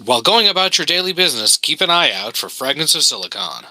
While going about your daily business, keep an eye out for Fragments of Silicon.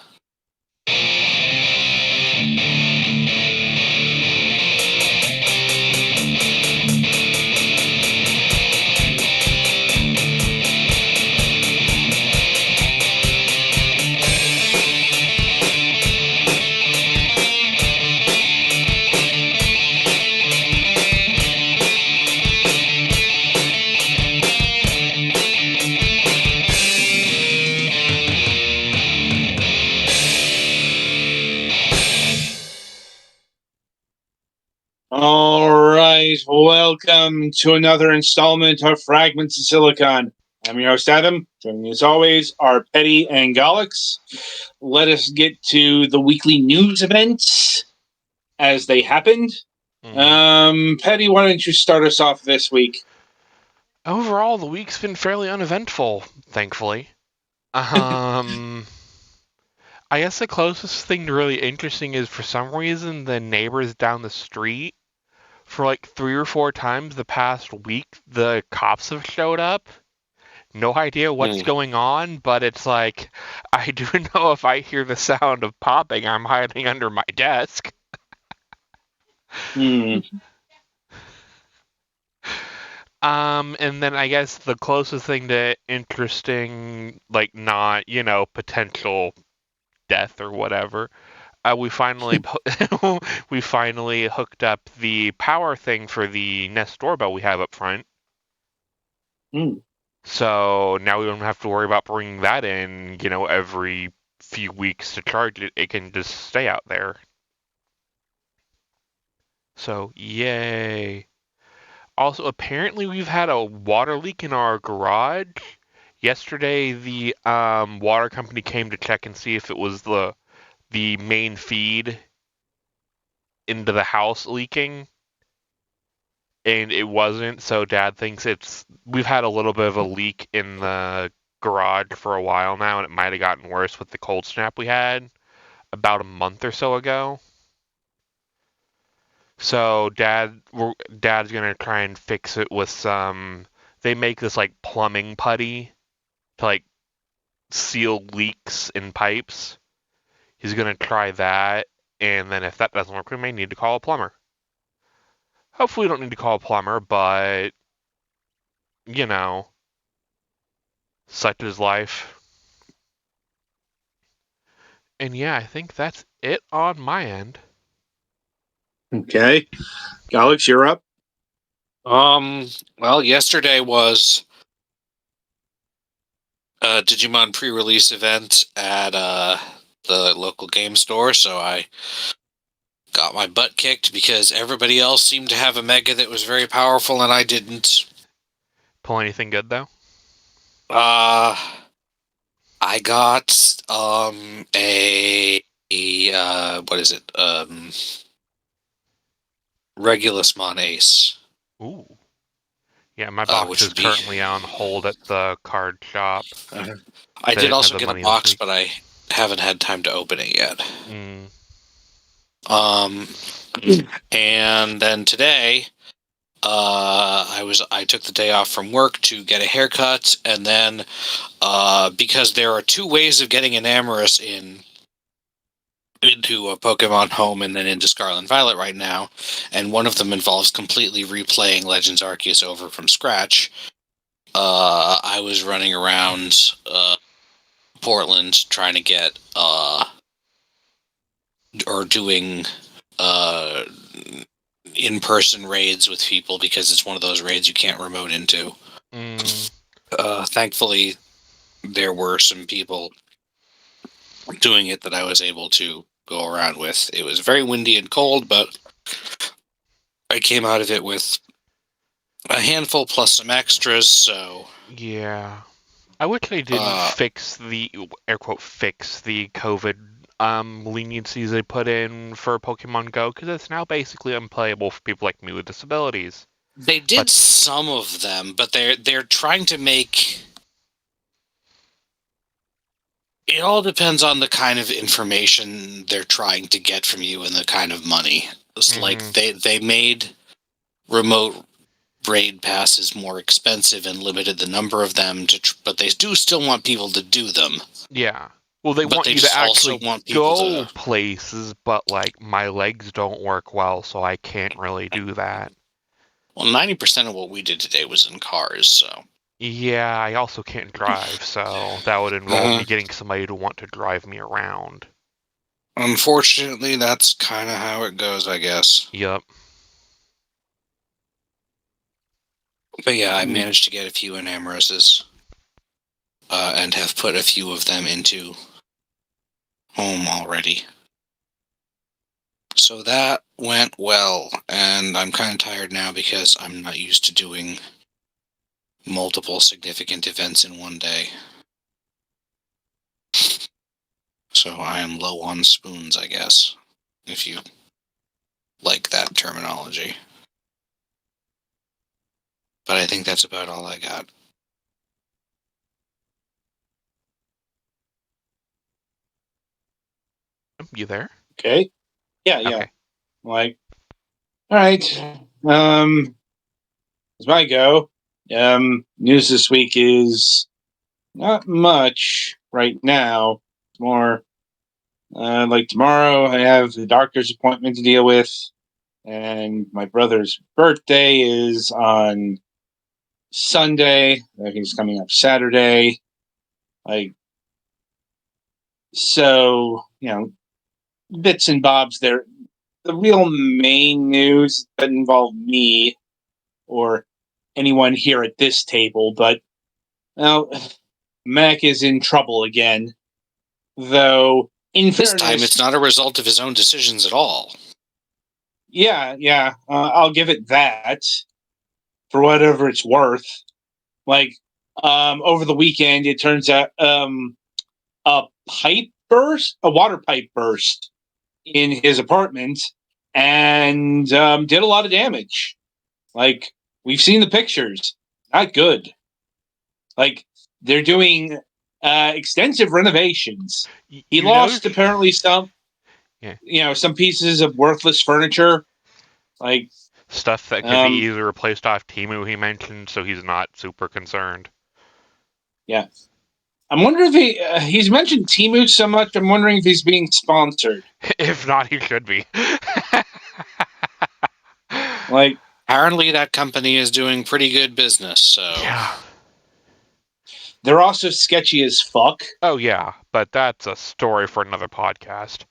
All right, welcome to another installment of Fragments of Silicon. I'm your host, Adam. Joining me as always are Petty and Galax. Let us get to the weekly news events as they happened. Petty, why don't you start us off this week? Overall, the week's been fairly uneventful, thankfully. I guess the closest thing to really interesting is for some reason the neighbors down the street, for like 3 or 4 times the past week, the cops have showed up. No idea what's going on, but it's like, I do know if I hear the sound of popping, I'm hiding under my desk. And then I guess the closest thing to interesting, like not, potential death or whatever, we finally we finally hooked up the power thing for the Nest doorbell we have up front. So now we don't have to worry about bringing that in, every few weeks to charge it. It can just stay out there. So yay. Also, apparently we've had a water leak in our garage. Yesterday, the water company came to check and see if it was the main feed into the house leaking, and it wasn't. So Dad thinks we've had a little bit of a leak in the garage for a while now, and it might have gotten worse with the cold snap we had about a month or so ago. So Dad's gonna try and fix it with some. They make this like plumbing putty to like seal leaks in pipes. He's gonna try that, and then if that doesn't work, we may need to call a plumber. Hopefully, we don't need to call a plumber, but you know, such is life. And yeah, I think that's it on my end. Okay. Galax, you're up. Well, yesterday was a Digimon pre-release event at the local game store, so I got my butt kicked because everybody else seemed to have a Mega that was very powerful and I didn't. Pull anything good though? I got what is it? Regulusmon Ace. Ooh. Yeah, my box is currently on hold at the card shop. I did also get a box, but I haven't had time to open it yet. And then today, I took the day off from work to get a haircut, and then because there are two ways of getting an Amorous into a Pokemon Home and then into Scarlet and Violet right now, and one of them involves completely replaying Legends Arceus over from scratch. I was running around Portland trying to get or doing in-person raids with people because it's one of those raids you can't remote into. Thankfully, there were some people doing it that I was able to go around with. It was very windy and cold, but I came out of it with a handful plus some extras, so... Yeah. I wish they didn't fix the, air quote, fix the COVID leniencies they put in for Pokemon Go, because it's now basically unplayable for people like me with disabilities. They did some of them, but they're trying to make... It all depends on the kind of information they're trying to get from you and the kind of money. It's like they made remote raid pass is more expensive and limited the number of them, but they do still want people to do them. Yeah. Well, they But want they you to just also actually want people go to. places, but like my legs don't work well, so I can't really do that. Well, 90% of what we did today was in cars, so. Yeah, I also can't drive, so that would involve me getting somebody to want to drive me around. Unfortunately, that's kind of how it goes, I guess. Yep. But yeah, I managed to get a few Enamoroses, and have put a few of them into home already. So that went well, and I'm kind of tired now because I'm not used to doing multiple significant events in one day. So I am low on spoons, I guess, if you like that terminology. But I think that's about all I got. You there? Okay. Yeah. Okay. Like, all right. It's my go. News this week is not much right now. More like tomorrow, I have the doctor's appointment to deal with, and my brother's birthday is on Sunday. He's coming up Saturday. Like, so, bits and bobs there. The real main news doesn't involve me or anyone here at this table, but well, Mac is in trouble again. Though, in This fairness, time it's not a result of his own decisions at all. yeah, I'll give it that for whatever it's worth. Like, over the weekend, it turns out a water pipe burst in his apartment, and did a lot of damage. Like, we've seen the pictures, not good. Like, they're doing extensive renovations. He lost apparently some, some pieces of worthless furniture, like stuff that could be easily replaced off Temu. He mentioned, so he's not super concerned. Yeah, I'm wondering if he's mentioned Temu so much. I'm wondering if he's being sponsored. If not, he should be. Like, apparently that company is doing pretty good business, so. Yeah. They're also sketchy as fuck. Oh, yeah, but that's a story for another podcast.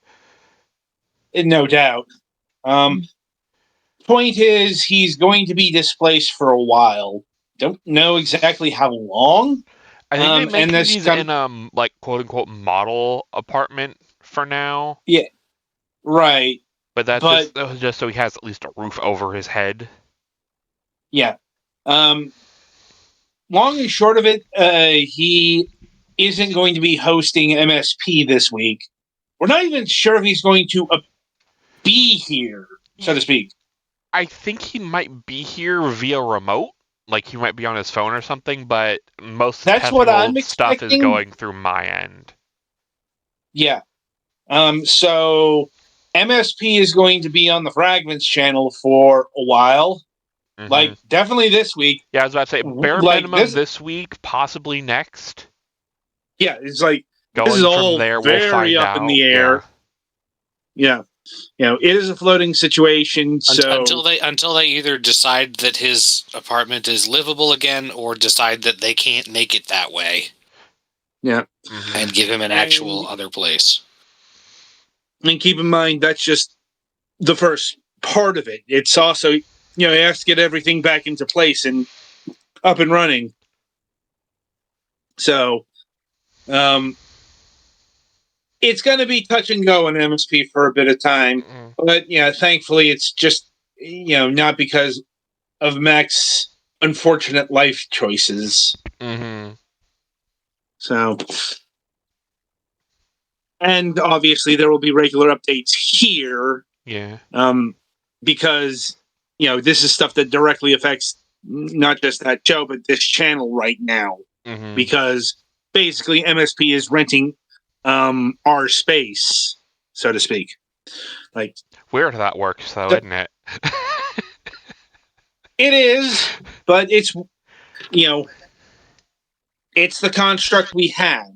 No doubt. Point is, he's going to be displaced for a while. Don't know exactly how long. I think they mentioned he's in like quote unquote model apartment for now. Yeah, right. But that's just so he has at least a roof over his head. Yeah. Long and short of it, he isn't going to be hosting MSP this week. We're not even sure if he's going to be here, so to speak. I think he might be here via remote. Like he might be on his phone or something, but most That's what I'm stuff is going through my end. Yeah. So MSP is going to be on the Fragments channel for a while. Mm-hmm. Like, definitely this week. Yeah, I was about to say bare minimum this week, possibly next. Yeah, it's like going this is all from there. Very we'll find up out. In the air. Yeah. It is a floating situation. So until they either decide that his apartment is livable again, or decide that they can't make it that way. Yeah, and give him an actual other place. And keep in mind that's just the first part of it. It's also he has to get everything back into place and up and running. So, it's going to be touch and go in MSP for a bit of time. But thankfully it's just, not because of Mac's unfortunate life choices. So, and obviously there will be regular updates here. Yeah. Because, this is stuff that directly affects not just that show, but this channel right now. Because basically MSP is renting our space, so to speak. Like, weird how that works, though, isn't it? It is, but you know it's the construct we have.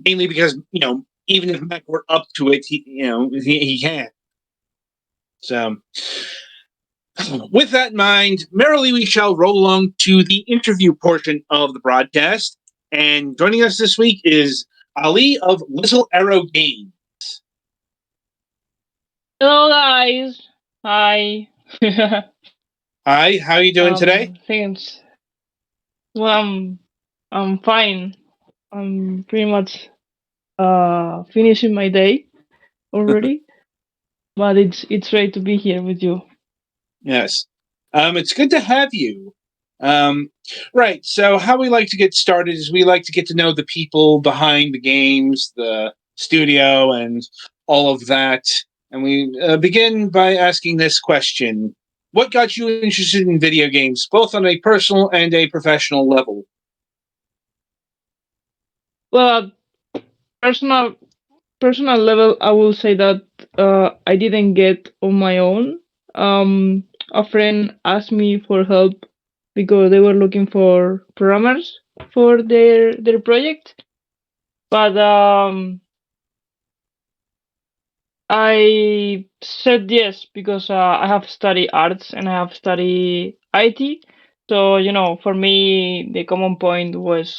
Mainly because even if Mac were up to it, he can't. So, with that in mind, merrily we shall roll along to the interview portion of the broadcast. And joining us this week is Ali of Little Arrow Games. Hello, guys. Hi. Hi, how are you doing today? Thanks. Well, I'm fine. I'm pretty much finishing my day already, but it's great to be here with you. Yes. It's good to have you. Right. So, how we like to get started is we like to get to know the people behind the games, the studio, and all of that. And we begin by asking this question: what got you interested in video games, both on a personal and a professional level? Well, personal personal level, I will say that I didn't get on my own. A friend asked me for help because they were looking for programmers for their project, but I said yes because I have studied arts and I have studied IT. So for me, the common point was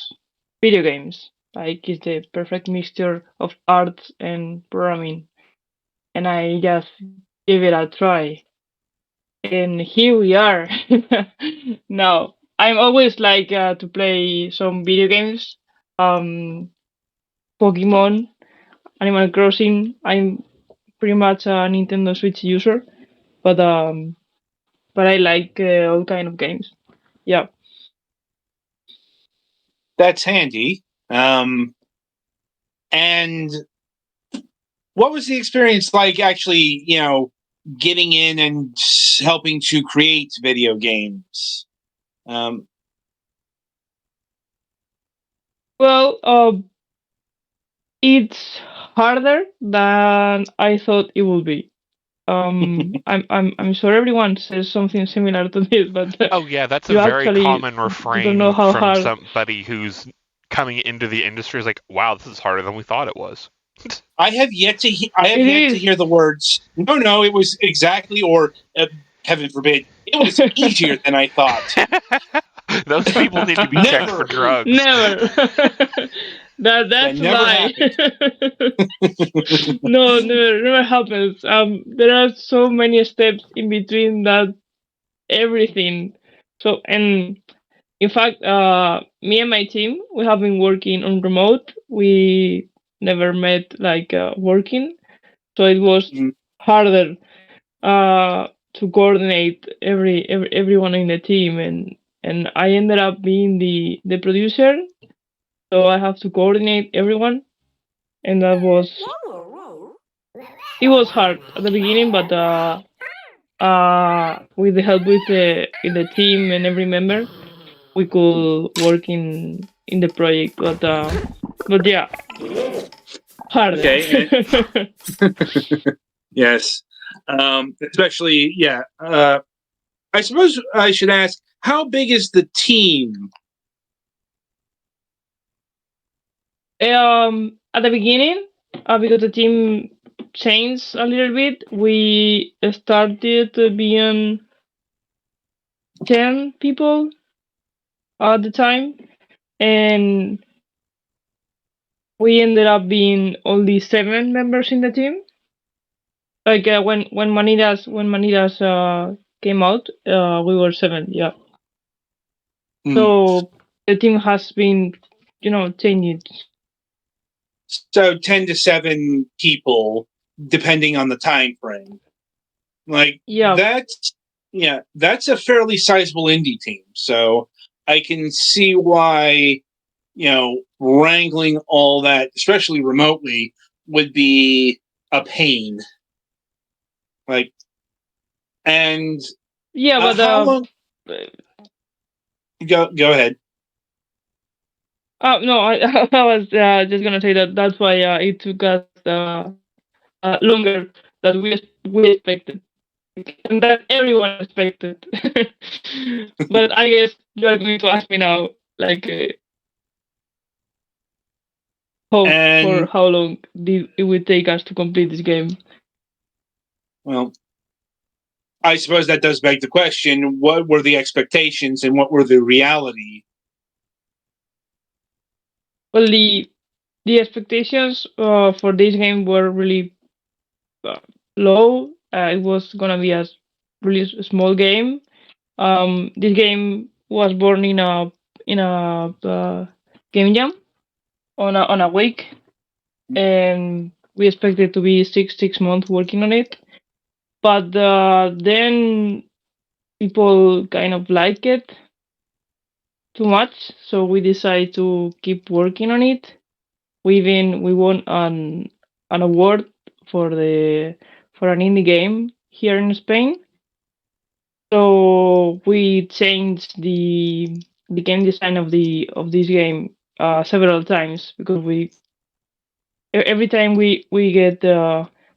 video games. Like it's the perfect mixture of art and programming, and I just gave it a try. And here we are. Now I'm always like to play some video games. Um, Pokemon, Animal Crossing. I'm pretty much a Nintendo Switch user, but I like all kind of games. Yeah. That's handy. And what was the experience like actually, getting in and helping to create video games? Um, Well, it's harder than I thought it would be. I'm sure everyone says something similar to this, but Oh yeah, that's a you very actually common don't know refrain how from hard. somebody who's coming into the industry. Is like, wow, this is harder than we thought it was. I have yet to I have It yet to is. hear the words. No, no, it was exactly, or heaven forbid, it was easier than I thought. Those people need to be checked for Never. drugs. Never. That That's a never lie. happened. No, never happens. There are so many steps in between that everything. So, and in fact, me and my team, we have been working on remote. We never met like working, so it was Mhm. harder to coordinate everyone in the team, and I ended up being the producer, so I have to coordinate everyone, and that was it was hard at the beginning, but with the help with the team and every member, we could work in the project, but yeah, harder. Okay. Yes. Especially, yeah. I suppose I should ask, how big is the team? At the beginning, because the team changed a little bit, we started being 10 people at the time, and we ended up being only 7 members in the team. Like when Manidas came out, we were 7. Yeah. Hmm. So the team has been, changing. So 10 to 7 people, depending on the time frame. Like Yeah. that's a fairly sizable indie team. So I can see why wrangling all that, especially remotely, would be a pain. Like, and Yeah, but how long? Go ahead. no, I was just gonna say that that's why it took us longer than we expected. and that everyone expected. But I guess you are going to ask me now, like, for And how long did it would take us to complete this game? well, I suppose that does beg the question: what were the expectations and what were the reality? Well, the expectations for this game were really uh, low. It was gonna be a really small game. This game was born in a game jam on a week, and we expected to be six months working on it. But then people kind of like it too much, so we decided to keep working on it. We won an award for the for an indie game here in Spain. So we changed the game design of this game several times because every time we get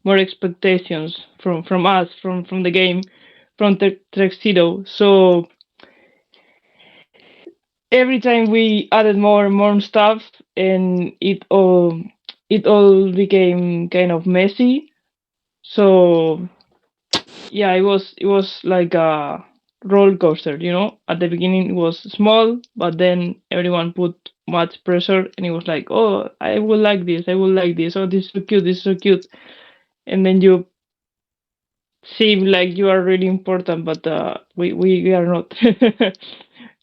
more expectations from us from the game from Tuxedo. So every time we added more and more stuff, and it all became kind of messy. So yeah, it was like a roller coaster, you know. At the beginning it was small, but then everyone put much pressure, and it was like, oh, I will like this, I will like this, oh, this is so cute, this is so cute. And then you seem like you are really important, but we are not.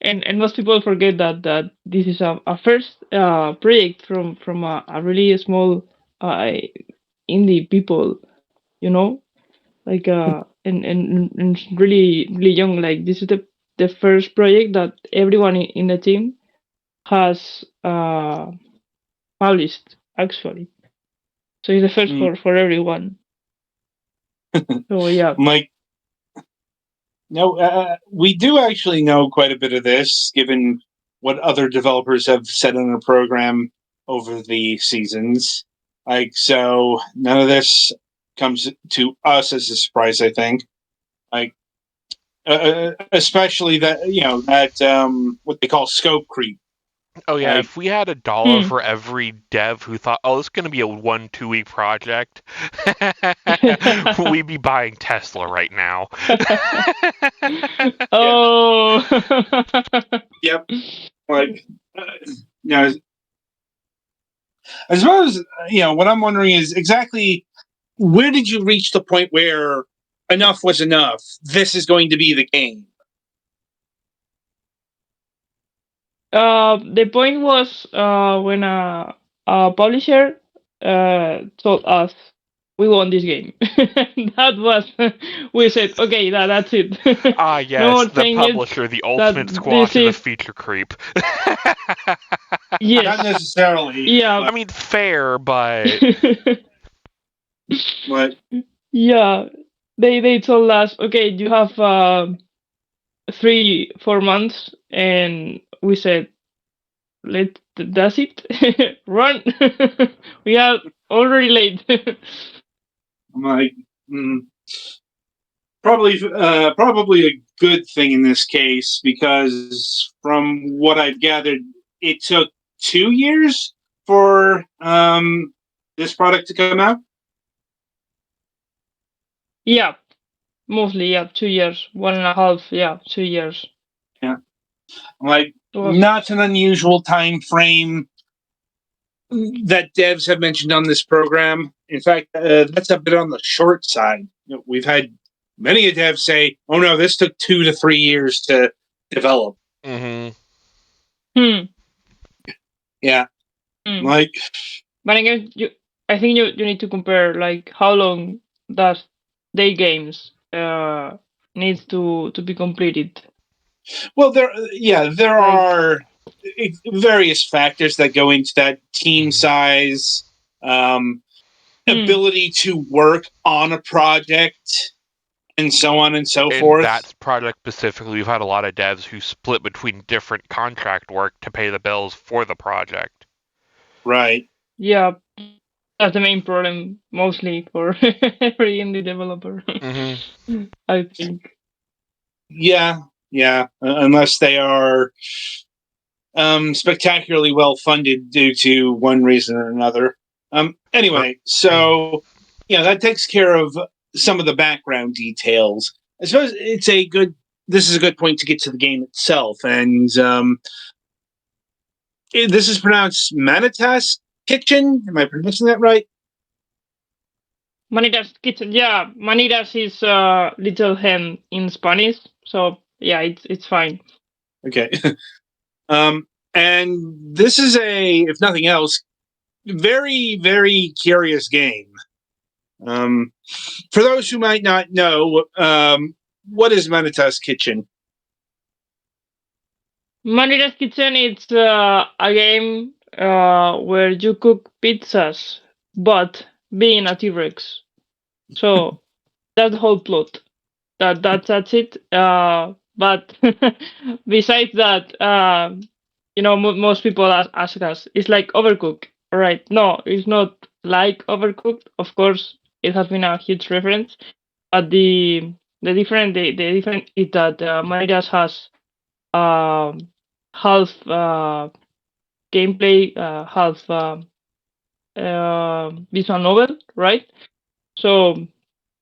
And most people forget that this is a first project from a really small uh, indie people, you know, like and really young. Like this is the first project that everyone in the team has published actually. So it's the first Mm. for everyone. So yeah. Mike, no, we do actually know quite a bit of this, given what other developers have said in the program over the seasons. Like, so none of this comes to us as a surprise. I think, like, especially that that what they call scope creep. Oh yeah, Like, if we had $1 for every dev who thought, "Oh, this is going to be a 1-2 week project," we'd be buying Tesla right now. Oh. yep, like, you know, I suppose what I'm wondering is exactly where did you reach the point where enough was enough? This is going to be the game. The point was when a publisher told us we want this game. That was we said okay, that's it. Ah, No yes, more the changes. publisher, the That ultimate this squash of the is feature creep. Not yes, necessarily, yeah, I mean, fair, but but yeah. They told us okay, you have 3-4 months, and we said that's it. Run. We are already late. I'm like, mm, probably a good thing in this case because from what I've gathered, it took 2 years for this product to come out. Yeah, mostly, yeah, 2 years, 1.5, yeah, 2 years. Yeah, like, It was, not an unusual time frame that devs have mentioned on this program. In fact, that's a bit on the short side. We've had many a dev say, "Oh no, this took 2 to 3 years to develop." mhm. hmm, Yeah, hmm. like, But again, I think you need to compare like how long does day games needs to be completed. well, there Like, are various factors that go into that: team Mhm. size, um, hmm, ability to work on a project, and so on and so In forth. that project specifically, we've had a lot of devs who split between different contract work to pay the bills for the project. Right. yeah, That's the main problem, mostly for every indie developer. Hmm. I think. Yeah, yeah. Unless they are spectacularly well funded due to one reason or another. Anyway, so that takes care of some of the background details. I suppose it's a good. This is a good point to get to the game itself, and this is pronounced Manitas Kitchen. Am I pronouncing that right? Manitas kitchen. Yeah, Manitas is little hen in Spanish. So yeah, it's fine. Okay. um, and this is if nothing else, very very curious game. Um, for those who might not know, what is Manitas Kitchen? Manitas kitchen. It's a game where you cook pizzas, but being a T-Rex. So that's the whole plot. That's it. But besides that, most people ask us, it's like Overcooked, all right? No, it's not like Overcooked. Of course, it has been a huge reference, but the different is that Maridas has um half gameplay, half visual novel, right? So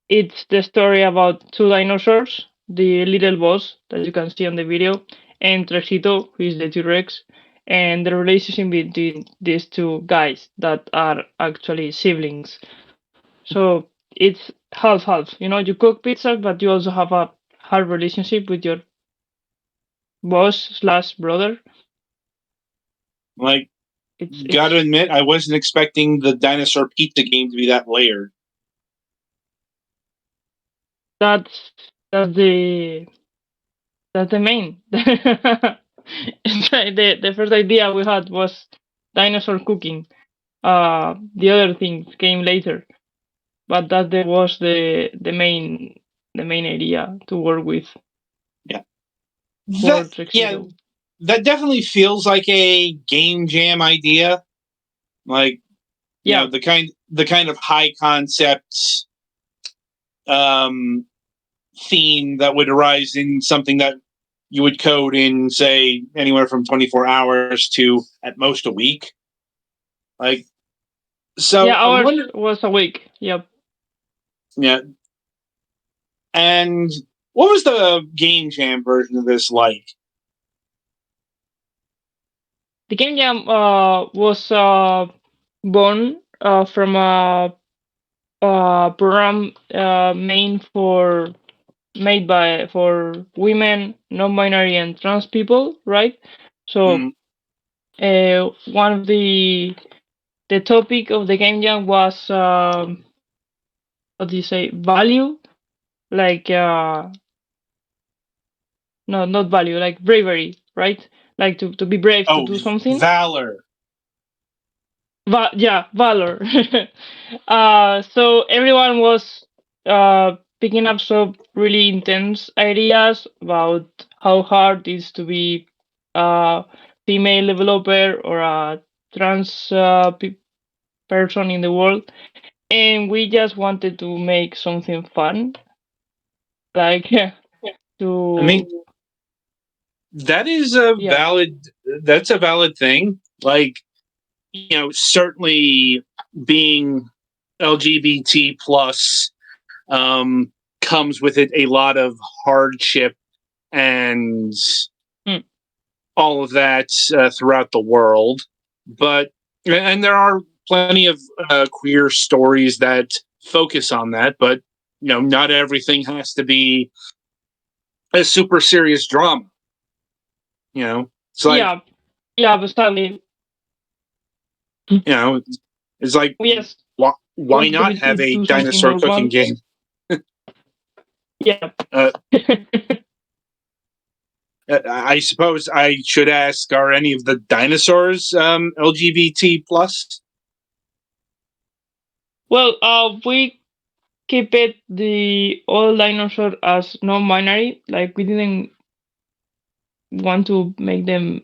it's the story about two dinosaurs, the little boss that you can see on the video, and Trexito, who is the T-Rex, and the relationship between these two guys that are actually siblings. So it's half half. You cook pizza, but you also have a hard relationship with your boss/brother. Like, gotta It's admit, I wasn't expecting the dinosaur pizza game to be that layered. that's that's the that's the main. It's like the first idea we had was dinosaur cooking. The other things came later, but was the main idea to work with Yeah, for yeah, Trexito. that definitely feels like a game jam idea. Like, Yeah, the kind of high concept um, theme that would arise in something that you would code in, say, anywhere from 24 hours to at most a week. Like, yeah. so I'm Ours wondering, was a week. Yep. yeah. And what was the game jam version of this like? The game jam was born from a program made by for women, non-binary, and trans people, right? So Mm, one of the topic of the game jam was what do you say, value, like no, not value, like bravery, right? Like to be brave to oh, do something. Valor. Yeah, valor. So everyone was picking up some really intense ideas about how hard it is to be a female developer or a trans person in the world, and we just wanted to make something fun, like I mean, to that is a yeah, valid. That's a valid thing. Like, certainly being LGBT plus um, comes with it a lot of hardship and mm, all of that throughout the world. But and there are plenty of queer stories that focus on that, but not everything has to be a super serious drama. It's like yeah, yeah, but sadly, you know, it's like we just why wanted to, not be, to have a do something dinosaur cooking normal. game? Yeah. Uh, I suppose I should ask: are any of the dinosaurs LGBT plus? Well, we keep it the all dinosaur as non-binary. Like we didn't want to make them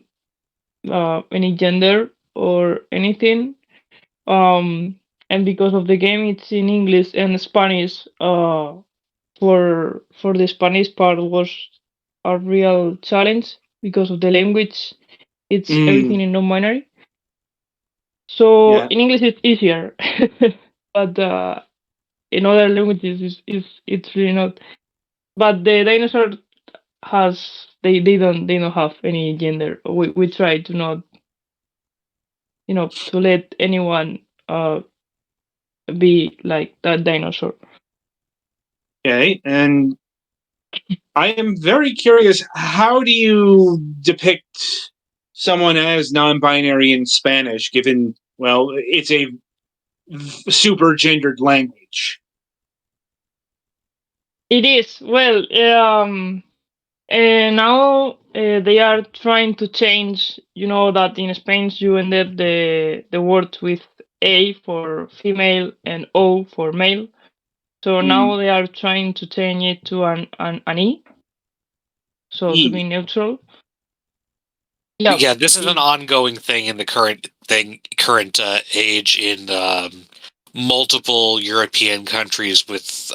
any gender or anything. Um, and because of the game, it's in English and Spanish. For the Spanish part was a real challenge because of the language. It's everything Mm, in non-binary. So yeah. in English it's easier, but in other languages it's really not. But the dinosaur has they don't have any gender. We try to not to let anyone be like that dinosaur. Okay. And I am very curious. How do you depict someone as non-binary in Spanish? Given, well, it's a super gendered language. It is well. Now they are trying to change. You know that in Spain you ended the word with A for female and O for male. So Mm, now they are trying to change it to an E, so to be e. neutral. Yeah. Yeah, this is an ongoing thing in the current age in multiple European countries with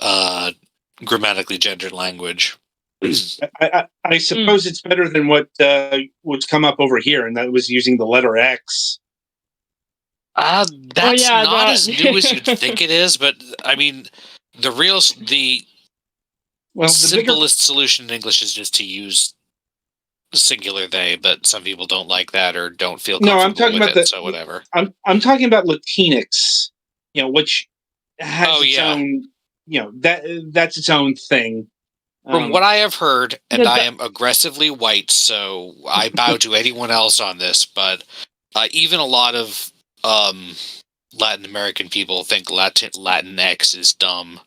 grammatically gendered language. I Mm. suppose it's better than what's come up over here, and that was using the letter X. Oh That's yeah, not that. as new as you'd think it is, but I mean, the Well, the bigger simplest solution in English is just to use singular they, but some people don't like that or don't feel no, I'm comfortable talking with about it, so whatever. I'm talking about Latinx, which has Oh its yeah. own, that's its own thing. From what I have heard, and the, I the, am aggressively white, so I bow to anyone else on this, but even a lot of um, Latin American people think Latinx is dumb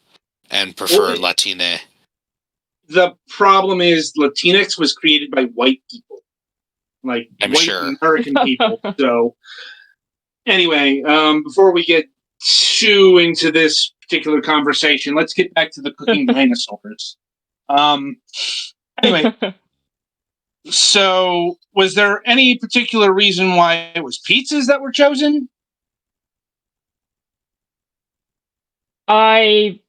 and Well, prefer Latine. the problem is Latinx was created by white people, like I'm white sure. American people. So anyway, before we get too into this particular conversation, let's get back to the cooking dinosaurs. Um, anyway, so was there any particular reason why it was pizzas that were chosen? I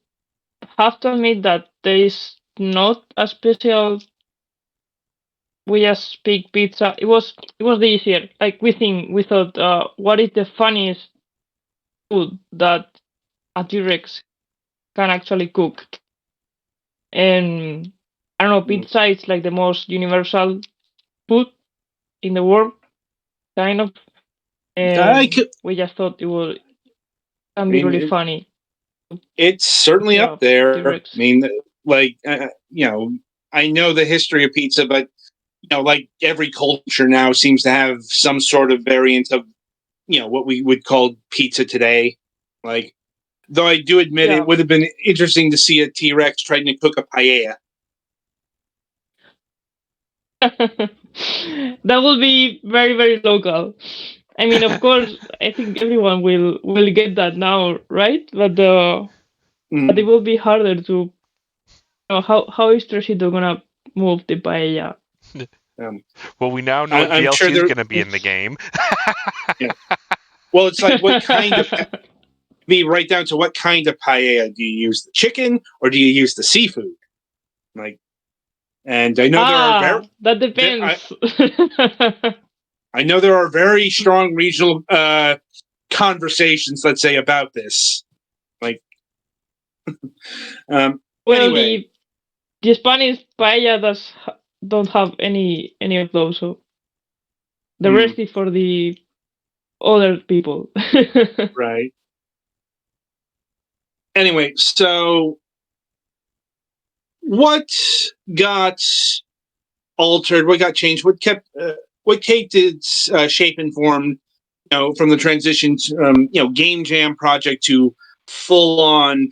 have to admit that there is not a special. We just speak pizza. It was the easier. Like we thought, what is the funniest food that a T-Rex can actually cook? And I don't know, Mm. pizza is like the most universal food in the world, kind of. I And could. we just thought it would I can be mean, really funny. it's certainly up Yeah, there. I T-Rex. mean, like I know the history of pizza, but like every culture now seems to have some sort of variant of what we would call pizza today. Like, though I do admit it Yeah. would have been interesting to see a T Rex trying to cook a paella. That will be very very local. I mean, of course, I think everyone will get that now, right? But it Mm. will be harder to how is Trocito gonna move the paella? Um, Well, we now know what I'm sure DLC is there. going to be in the game. Yeah. Well, it's like what kind of be right down to what kind of paella do you use? The chicken or do you use the seafood? Like, and I know there are That there, depends. I know there are very strong regional conversations, let's say, about this. Like, Well, anyway, the Spanish paella don't have any of those, so the mm, rest is for the other people. right. Anyway, so what got altered? What got changed? What kept its shape and form? From the transition, to, game jam project to full on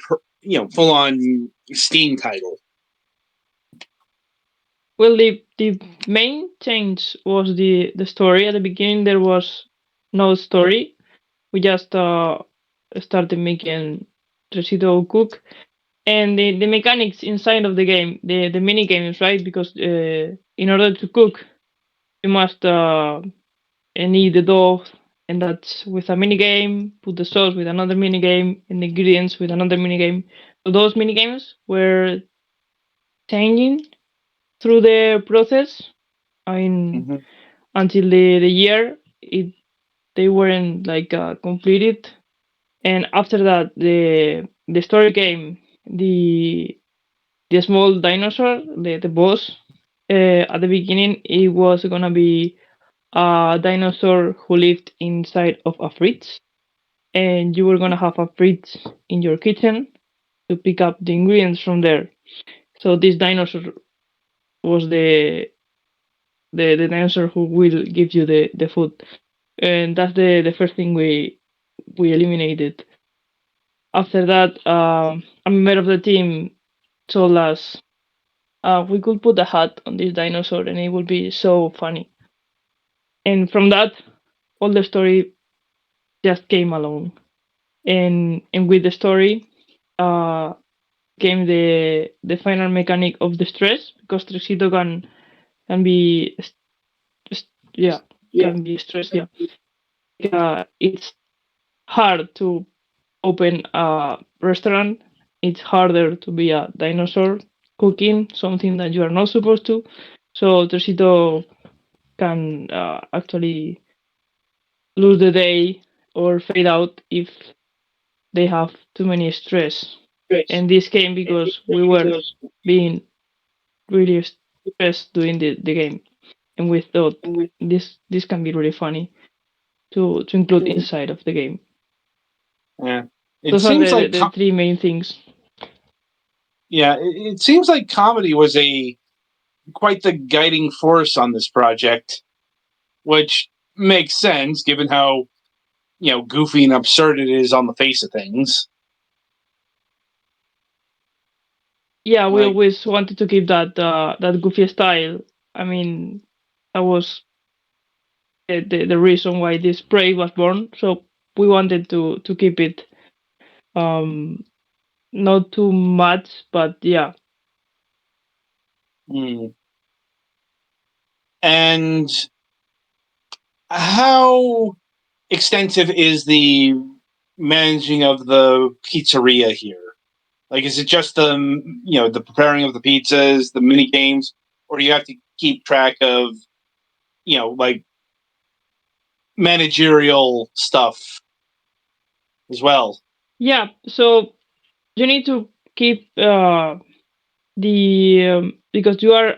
Steam title. Well, the main change was the story. At the beginning, there was no story. We just started making Residual Cook, and the mechanics inside of the game, the mini games, right? Because in order to cook, you must need the dough and that's with a mini game. Put the sauce with another mini game, and the ingredients with another mini game. So those mini games were changing through the process. I mean, Mm-hmm. until the year they weren't like completed, and after that the story came. The small dinosaur, the boss. At the beginning, it was gonna be a dinosaur who lived inside of a fridge, and you were gonna have a fridge in your kitchen to pick up the ingredients from there. So this dinosaur was the dinosaur who will give you the food, and that's the first thing we eliminated. After that, a member of the team told us we could put a hat on this dinosaur and it would be so funny. And from that, all the story just came along. And with the story, uh, came the final mechanic of the stress because Trexito can be yeah, Yeah. can be stressed. Yeah, it's hard to open a restaurant. It's harder to be a dinosaur cooking something that you are not supposed to. So Trexito can actually lose the day or fade out if they have too many stress. Great. And this came because we were being really stressed doing the game, and we thought this can be really funny to include inside of the game. Yeah. It Those are seems like the three main things. it seems like comedy was a quite the guiding force on this project, which makes sense given how goofy and absurd it is on the face of things. Yeah, we Like, always wanted to keep that goofy style. I mean, that was the reason why this project was born. So we wanted to keep it um not too much, but yeah. hmm. And how extensive is the managing of the pizzeria here? Like, is it just the preparing of the pizzas, the mini games, or do you have to keep track of like managerial stuff as well? Yeah, so you need to keep the because you are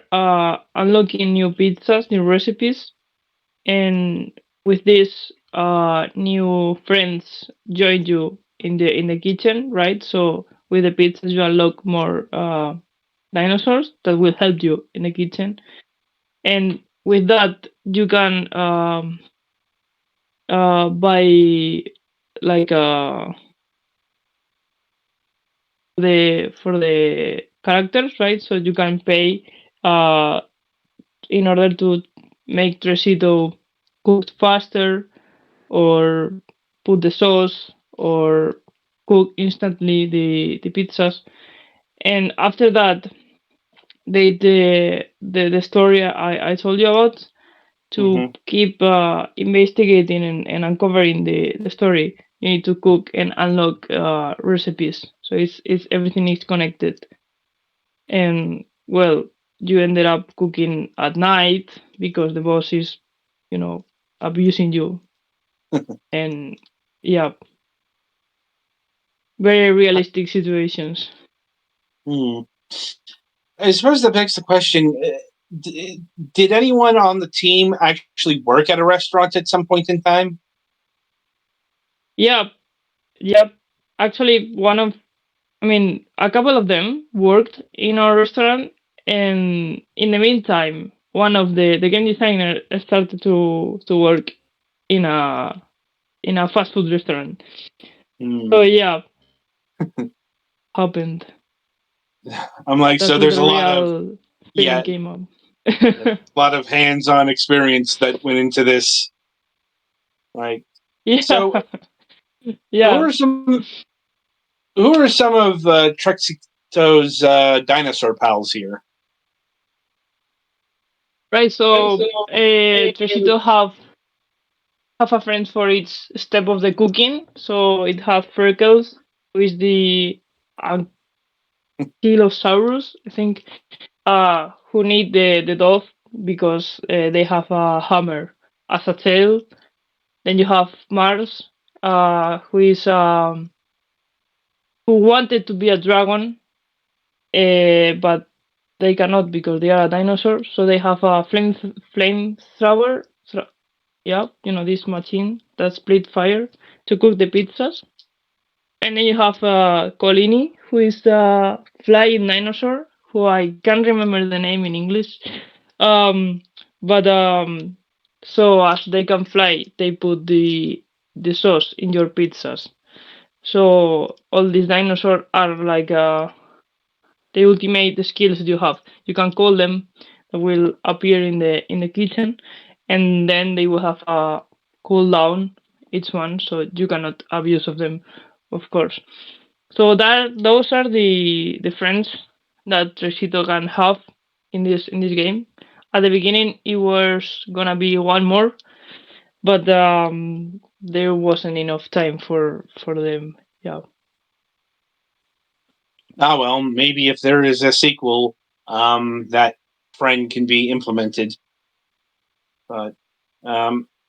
unlocking new pizzas, new recipes, and with this new friends join you in the kitchen, right? So with the pizzas you unlock more dinosaurs that will help you in the kitchen, and with that you can buy like for the characters, right? So you can pay uh in order to make Tresito cooked faster, or put the sauce, or cook instantly the pizzas. And after that, the story I told you about, to Mm-hmm. keep investigating and uncovering the story, you need to cook and unlock recipes. So it's everything is connected. And well, you ended up cooking at night because the boss is, you know, abusing you. And yeah, very realistic situations. Hmm. I suppose that begs the question: did anyone on the team actually work at a restaurant at some point in time? Yeah, yep. Actually, I mean, a couple of them worked in our restaurant, and in the meantime, one of the game designer started to work in a fast food restaurant. Hmm. So yeah, happened. I'm like, That's so where there's the a lot of real feeling yeah, came up. a lot of hands-on experience that went into this. Like, Yeah, so who yeah. are some who are some of Trexito's dinosaur pals here? Right. So, Tresito have a friend for each step of the cooking. So it have Freckles, who is the Ankylosaurus, I think, who need the dove because they have a hammer as a tail. Then you have Mars, who is who wanted to be a dragon, but they cannot because they are a dinosaur. So they have a flamethrower. Yeah, this machine that split fire to cook the pizzas. And then you have Colini, who is a flying dinosaur, who I can't remember the name in English. Um, but so as they can fly, they put the sauce in your pizzas. So all these dinosaurs are like the ultimate skills you have. You can call them; they will appear in the kitchen, and then they will have a cooldown each one, so you cannot abuse of them, of course. So those are the friends that Reshito can have in this game. At the beginning, it was gonna be one more, but there wasn't enough time for them. Yeah. Ah, well, maybe if there is a sequel, that friend can be implemented. But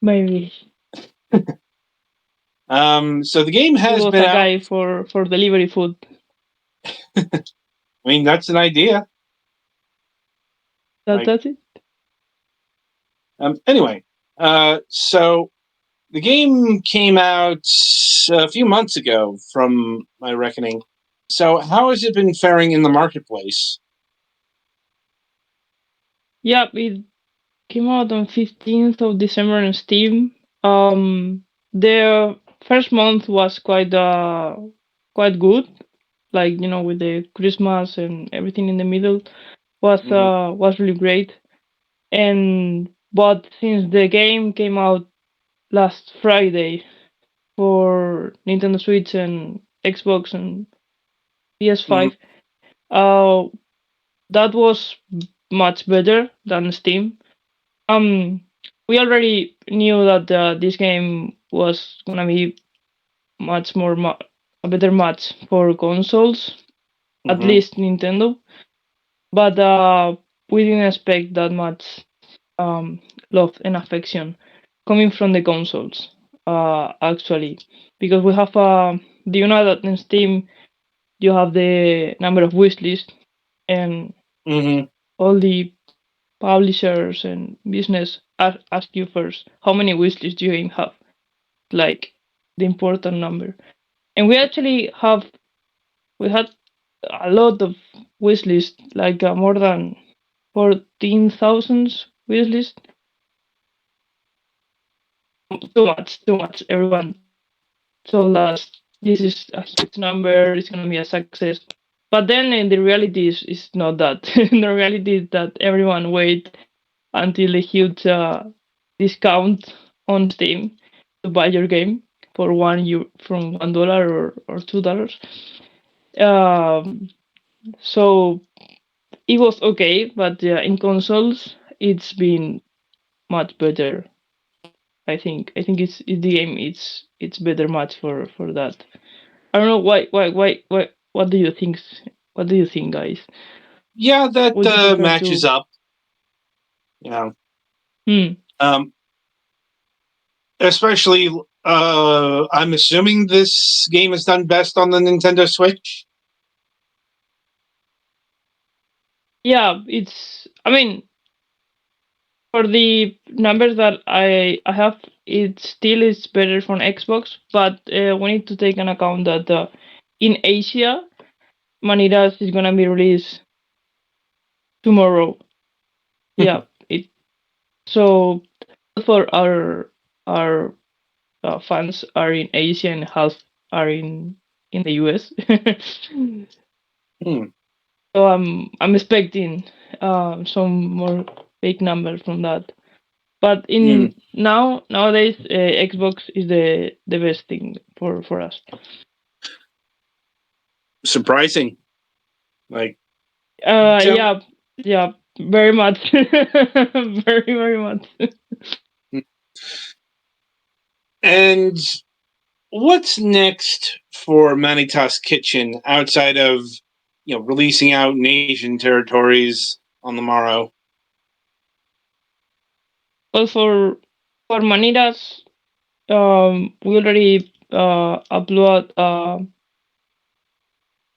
Maybe so the game he has was been a out. guy for delivery food. I mean, that's an idea. Like, That's it. anyway, so the game came out a few months ago, from my reckoning. So, how has it been faring in the marketplace? Yeah, it came out on 15th of December on Steam. The first month was quite good, like with the Christmas and everything in the middle was really great. And but since the game came out last Friday for Nintendo Switch and Xbox and PS5, uh, that was much better than Steam. Um, we already knew that this game was gonna be much more a better match for consoles, at least Nintendo. But we didn't expect that much um, love and affection coming from the consoles. Actually, because we have do you know that in Steam you have the number of wish list and all the publishers and business ask you first how many wishlists do you have, like the important number. And we had a lot of wishlists, like more than 14,000 wishlists. Too much. Everyone told us this is a huge number, it's gonna be a success. But then in the reality is not that. The reality is that everyone wait until a huge discount on Steam to buy your game for from $1 or $2. Um, so it was okay, but in consoles it's been much better. I think it's the game. It's better match for that. I don't know why. What do you think? What do you think, guys? Yeah, that Would you prefer matches to? up. Yeah. Hmm. Um, especially, I'm assuming this game is done best on the Nintendo Switch. Yeah, it's. I mean, for the numbers that I have, it still is better from Xbox, but we need to take an account that in Asia, Manidas is gonna be released tomorrow. Yeah, it so for our fans are in Asia and half are in the US. Hmm. So I'm expecting some more big numbers from that. But in nowadays, Xbox is the best thing for us. Surprising. Like, don't. Yeah, very much, very much. And what's next for Manitas Kitchen outside of releasing out in Asian territories on the morrow? Well, for Manitas, we already upload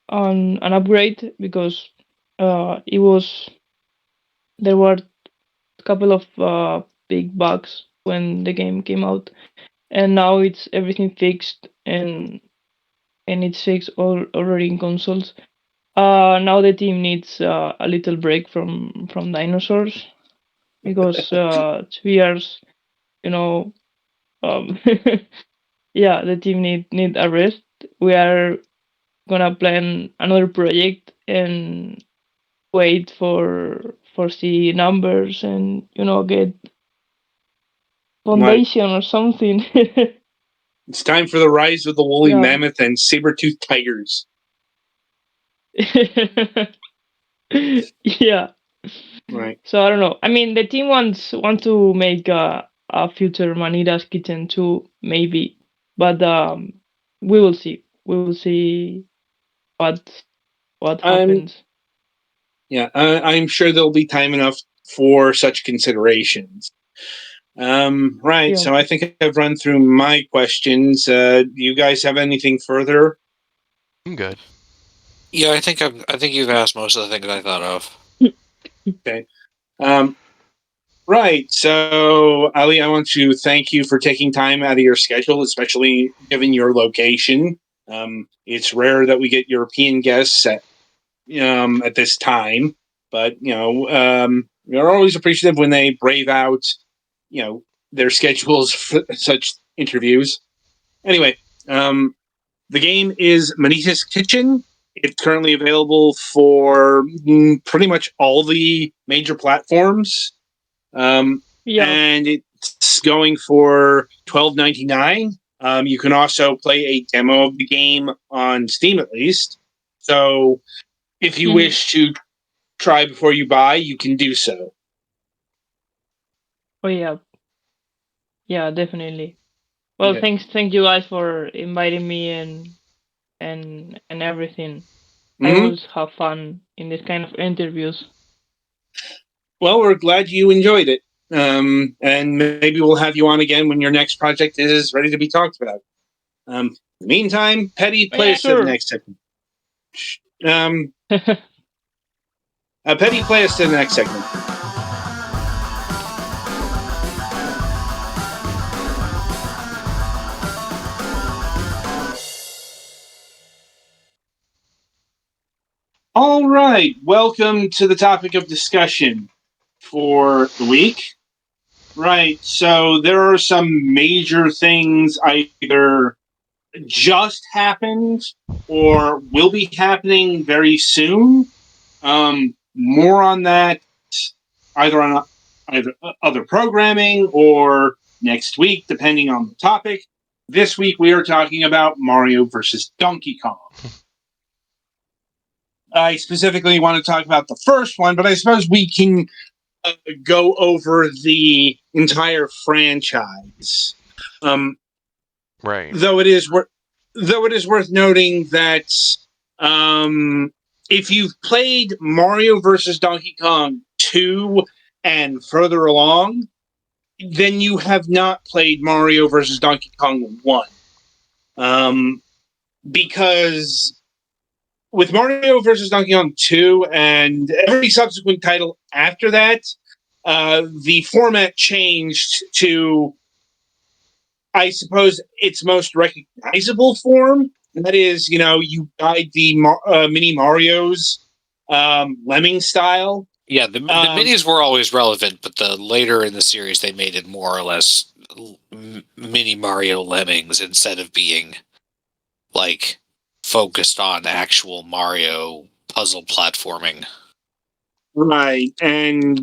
on an upgrade because it was there were a couple of big bugs when the game came out, and now it's everything fixed and it's fixed already in consoles. Now the team needs a little break from dinosaurs because 2 years, you know, um, yeah, the team need a rest. We are gonna plan another project and wait for see numbers and get Right. foundation or something. It's time for the rise of the woolly Yeah. mammoth and saber-toothed tigers. Yeah. Right. So I don't know. I mean, the team want to make a future Manitas Kitchen too, maybe, but we will see. We will see what what I'm happens. I'm sure there'll be time enough for such considerations. Right. Yeah. So I think I've run through my questions. Do you guys have anything further? I'm good. Yeah, I think you've asked most of the things I thought of. Okay. Um, right. So, Ali, I want to thank you for taking time out of your schedule, especially given your location. It's rare that we get European guests at this time, but we're always appreciative when they brave out, their schedules for such interviews. Anyway, the game is Manita's Kitchen. It's currently available for pretty much all the major platforms, Yeah. and it's going for $12.99. You can also play a demo of the game on Steam, at least. So, if you Mhm. wish to try before you buy, you can do so. Oh yeah. Yeah, definitely. Well, Okay. thank you guys for inviting me and everything. I Mm-hmm. always have fun in this kind of interviews. Well, we're glad you enjoyed it. And maybe we'll have you on again when your next project is ready to be talked about. In the meantime, Petty, Oh play yeah, us to the sure. next segment. Um, Petty, play us to the next segment. All right, welcome to the topic of discussion for the week. Right, so there are some major things either just happened or will be happening very soon. More on that either on either other programming or next week, depending on the topic. This week we are talking about Mario versus Donkey Kong. I specifically want to talk about the first one, but I suppose we can go over the entire franchise. Um, Right. though it is worth noting that if you've played Mario versus Donkey Kong 2 and further along, then you have not played Mario versus Donkey Kong 1. Because with Mario versus Donkey Kong 2 and every subsequent title after that, the format changed to, I suppose, its most recognizable form. And that is, you guide the mini Marios lemming style. Yeah, the minis were always relevant, but the later in the series they made it more or less mini Mario lemmings instead of being like focused on actual Mario puzzle platforming. Right. And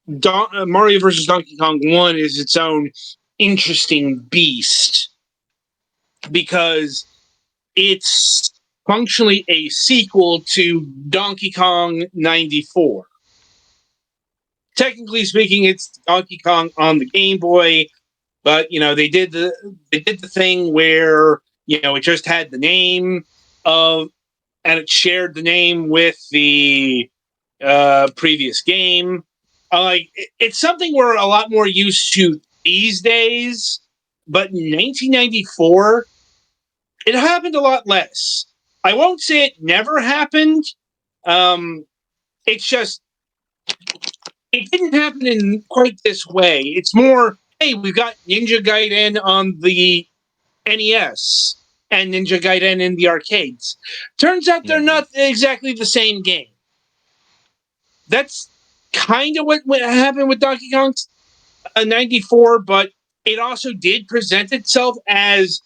Mario versus Donkey Kong 1 is its own interesting beast because it's functionally a sequel to Donkey Kong 94. Technically speaking, it's Donkey Kong on the Game Boy, But they did the thing where it just had the name of, and it shared the name with the previous game. It's something we're a lot more used to these days, but in 1994, it happened a lot less. I won't say it never happened. It's just it didn't happen in quite this way. It's more, hey, we've got Ninja Gaiden on the NES and Ninja Gaiden in the arcades. Turns out they're not exactly the same game. That's kind of what happened with Donkey Kong 94, but it also did present itself as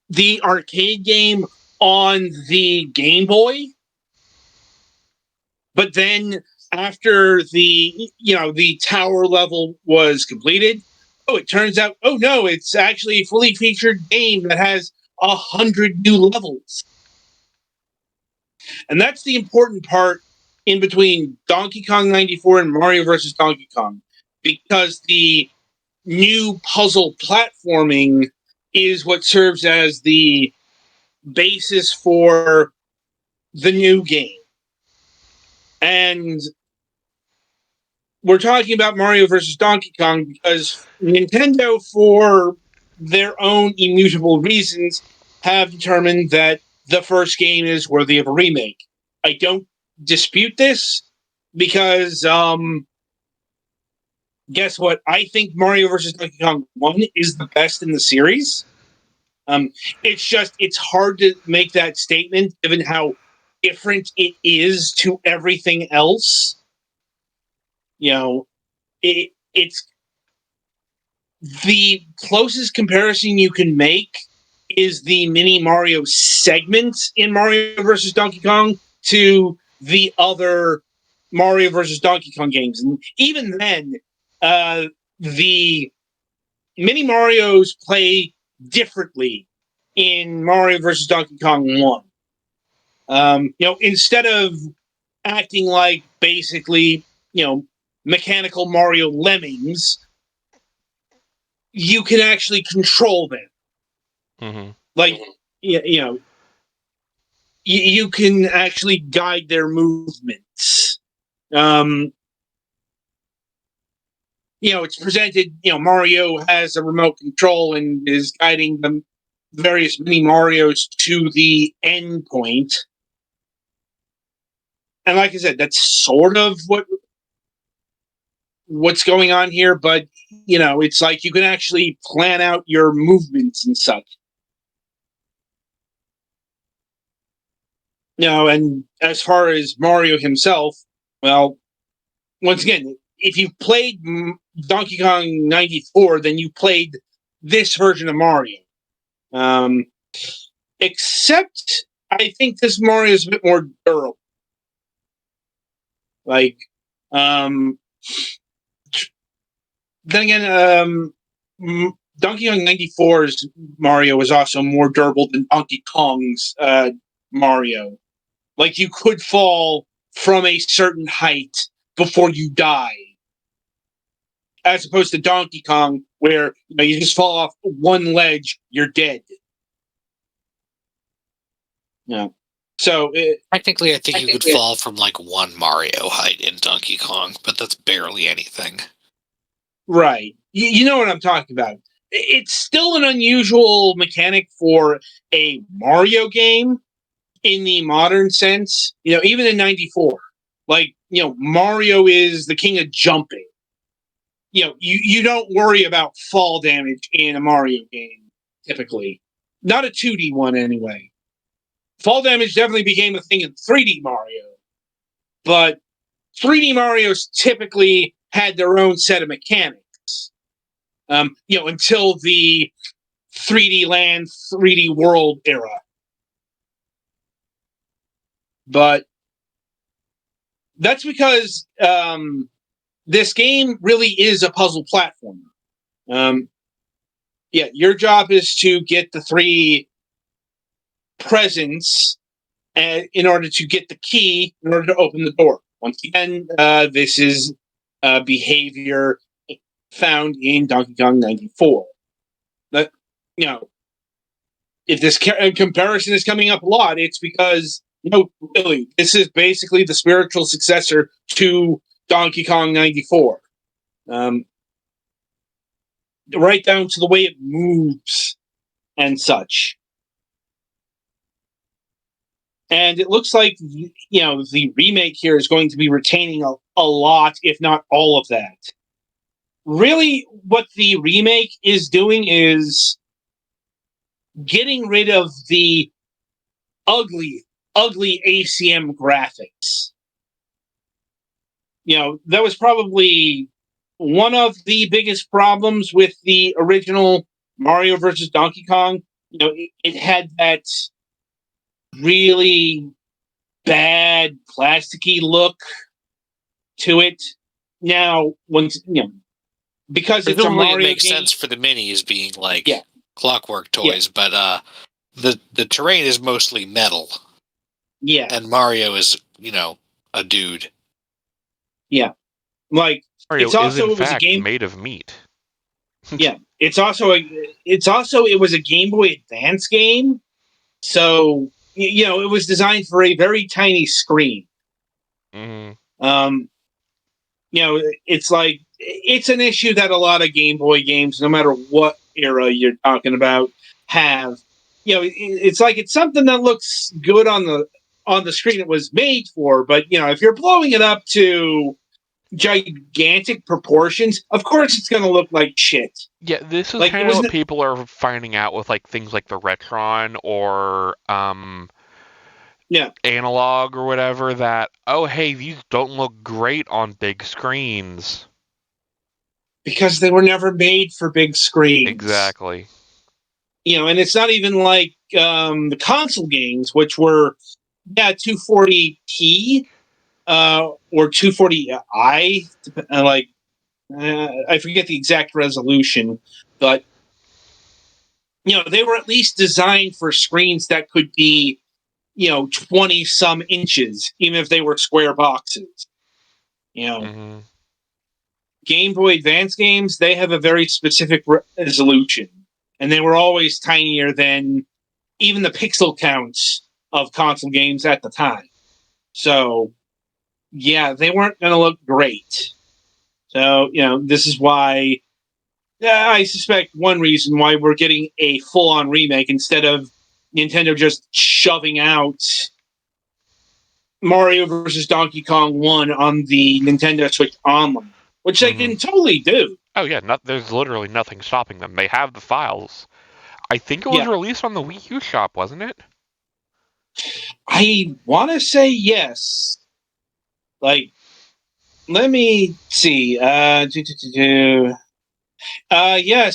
the arcade game on the Game Boy. But then after the tower level was completed, it turns out, oh no, it's actually a fully featured game that has 100 new levels. And that's the important part in between Donkey Kong 94 and Mario vs. Donkey Kong, because the new puzzle platforming is what serves as the basis for the new game. And we're talking about Mario versus Donkey Kong because Nintendo, for their own immutable reasons, have determined that the first game is worthy of a remake. I don't dispute this because, guess what? I think Mario versus Donkey Kong 1 is the best in the series. It's hard to make that statement given how different it is to everything else. It's the closest comparison you can make is the mini Mario segment in Mario vs. Donkey Kong to the other Mario vs. Donkey Kong games. And even then, the mini Marios play differently in Mario vs. Donkey Kong 1. Instead of acting like basically, mechanical Mario lemmings, you can actually control them. Mm-hmm. Like, you can actually guide their movements. It's presented, Mario has a remote control and is guiding the various mini Marios to the end point. And like I said, that's sort of what's going on here, but it's like you can actually plan out your movements and such. And as far as Mario himself, well, once again, if you played Donkey Kong 94, then you played this version of Mario. Except, I think this Mario is a bit more durable. Like, then again, Donkey Kong 94's Mario was also more durable than Donkey Kong's Mario. Like, you could fall from a certain height before you die, as opposed to Donkey Kong, where you just fall off one ledge, you're dead. So technically, I think you could fall from like one Mario height in Donkey Kong, but that's barely anything. Right. You know what I'm talking about. It's still an unusual mechanic for a Mario game in the modern sense. Even in 94. Like, Mario is the king of jumping. You don't worry about fall damage in a Mario game, typically. Not a 2D one, anyway. Fall damage definitely became a thing in 3D Mario. But 3D Marios typically had their own set of mechanics. Until the 3D Land, 3D World era. But that's because this game really is a puzzle platformer. Your job is to get the 3 presents in order to get the key in order to open the door. Once again, this is behavior found in Donkey Kong 94. if this comparison is coming up a lot, it's because, really, this is basically the spiritual successor to Donkey Kong 94. Right down to the way it moves and such. And it looks like, the remake here is going to be retaining a lot, if not all of that. Really, what the remake is doing is getting rid of the ugly ACM graphics. That was probably one of the biggest problems with the original Mario versus Donkey Kong. It had that really bad plasticky look to it. Now, because it's a Presumably, Mario it makes game, sense for the minis being like Yeah. clockwork toys, but the terrain is mostly metal, yeah, and Mario is a dude. yeah. Like, Mario it's is also in it was a fact game. made of meat. Yeah, it was a Game Boy Advance game, so it was designed for a very tiny screen. Mm-hmm. It's like it's an issue that a lot of Game Boy games, no matter what era you're talking about, have. It's like it's something that looks good on the screen it was made for, but if you're blowing it up to gigantic proportions, of course it's going to look like shit. Yeah, this is Like, kind it of was what people are finding out with like things like the Retron or Yeah. Analog or whatever. That hey, these don't look great on big screens. Because they were never made for big screens. Exactly. And it's not even like the console games, which were 240p or 240i, I forget the exact resolution, but they were at least designed for screens that could be 20 some inches, even if they were square boxes. Mm-hmm. Game Boy Advance games, they have a very specific resolution, and they were always tinier than even the pixel counts of console games at the time. So, yeah, they weren't going to look great. So, this is why I suspect one reason why we're getting a full-on remake instead of Nintendo just shoving out Mario versus Donkey Kong 1 on the Nintendo Switch Online, which they can totally do. Oh yeah, there's literally nothing stopping them. They have the files. I think it was Yeah. released on the Wii U shop, wasn't it? I want to say yes. Like, let me see. Yes,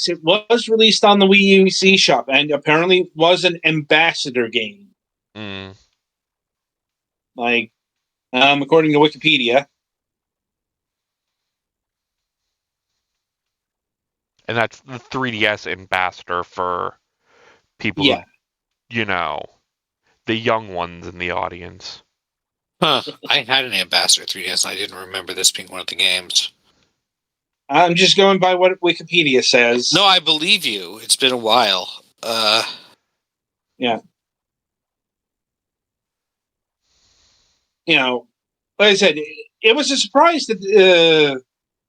it was released on the Wii U C shop, and apparently was an ambassador game. Mm. Like, according to Wikipedia. And that's the 3DS ambassador for people Yeah. who, the young ones in the audience. Huh. I had an Ambassador 3DS, and I didn't remember this being one of the games. I'm just going by what Wikipedia says. No, I believe you. It's been a while. Yeah. Like I said, it was a surprise that.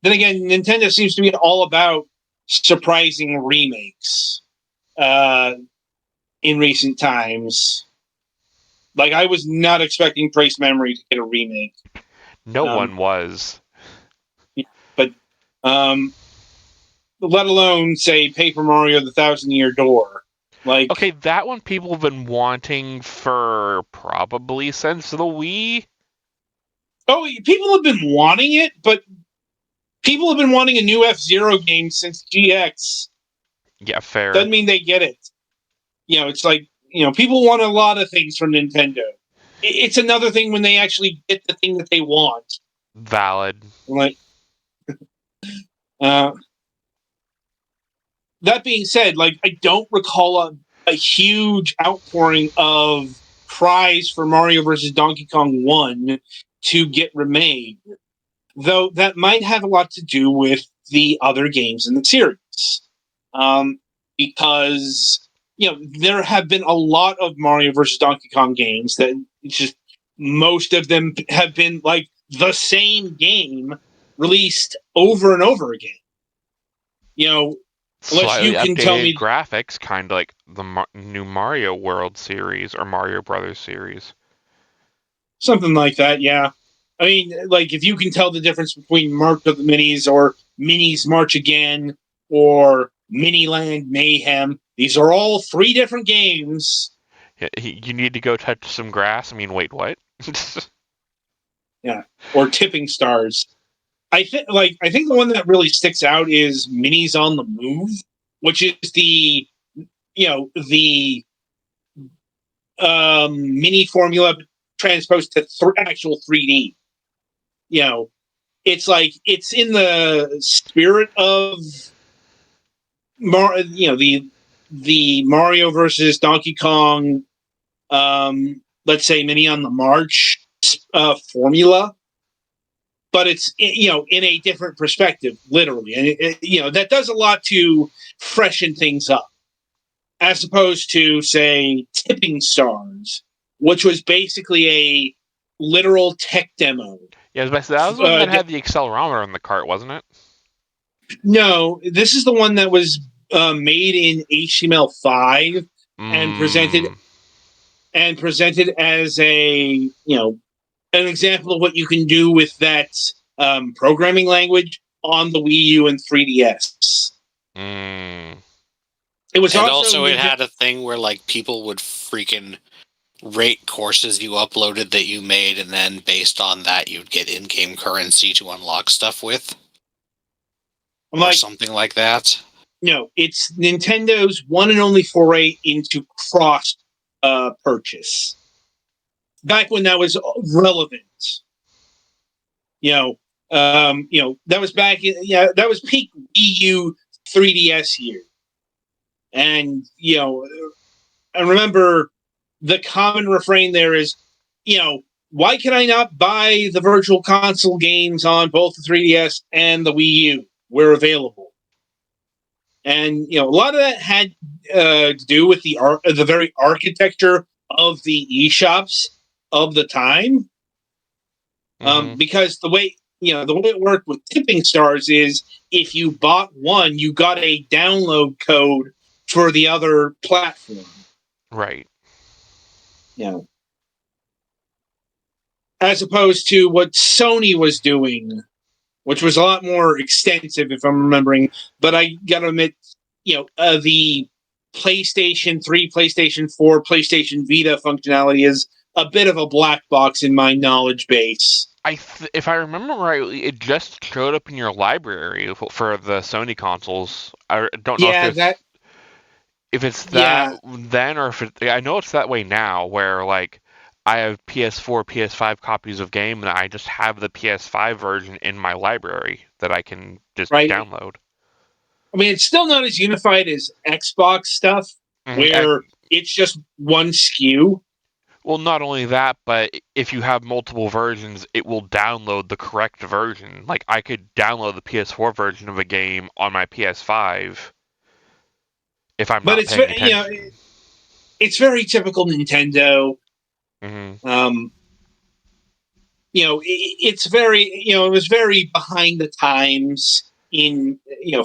Then again, Nintendo seems to be all about surprising remakes in recent times. Like, I was not expecting Trace Memory to get a remake. No one was. But let alone, say, Paper Mario: The Thousand-Year Door. Like, Okay, that one people have been wanting for probably since the Wii. oh, people have been wanting it, but people have been wanting a new F-Zero game since GX. Yeah, fair. Doesn't mean they get it. It's like, people want a lot of things from Nintendo. It's another thing when they actually get the thing that they want. Valid. Like, that being said, like, I don't recall a huge outpouring of cries for Mario versus Donkey Kong 1 to get remade. Though that might have a lot to do with the other games in the series. because there have been a lot of Mario versus Donkey Kong games that just most of them have been like the same game released over and over again. Unless you Slightly can tell updated me graphics, kind of like the new Mario World series or Mario Brothers series. something like that. Yeah, I mean, like if you can tell the difference between March of the Minis or Minis March Again or Miniland Mayhem, these are all 3 different games. You need to go touch some grass. I mean, wait, what? Yeah, or Tipping Stars. I think the one that really sticks out is Minis on the Move, which is the mini formula transposed to actual 3D. It's like it's in the spirit of the Mario versus Donkey Kong, let's say Mini on the March formula, but it's in a different perspective, literally, and that does a lot to freshen things up, as opposed to say Tipping Stars, which was basically a literal tech demo. Yeah, that was the one that had the accelerometer in the cart, wasn't it? No, this is the one that was made in HTML5 and presented as an example of what you can do with that programming language on the Wii U and 3DS. It was also it had a thing where like people would freaking rate courses you uploaded that you made, and then based on that you'd get in-game currency to unlock stuff with, or something like that. No, it's Nintendo's one and only foray into cross purchase. Back when that was relevant, that was back in that was peak Wii U 3DS year, and I remember the common refrain there is, why can I not buy the Virtual Console games on both the 3DS and the Wii U? We're available. And a lot of that had to do with the very architecture of the eShops of the time, because the way it worked with Tipping Stars is if you bought one, you got a download code for the other platform. Right. As opposed to what Sony was doing, which was a lot more extensive, if I'm remembering. But I gotta admit, the PlayStation 3, PlayStation 4, PlayStation Vita functionality is a bit of a black box in my knowledge base. If I remember rightly, it just showed up in your library for the Sony consoles. I don't know if it's that then, or if I know it's that way now, where like I have PS4, PS5 copies of game, and I just have the PS5 version in my library that I can just download. I mean, it's still not as unified as Xbox stuff, where it's just one SKU. Well, not only that, but if you have multiple versions, it will download the correct version. Like, I could download the PS4 version of a game on my PS5 if I'm not paying attention. It's very typical Nintendo. It's very, it was very behind the times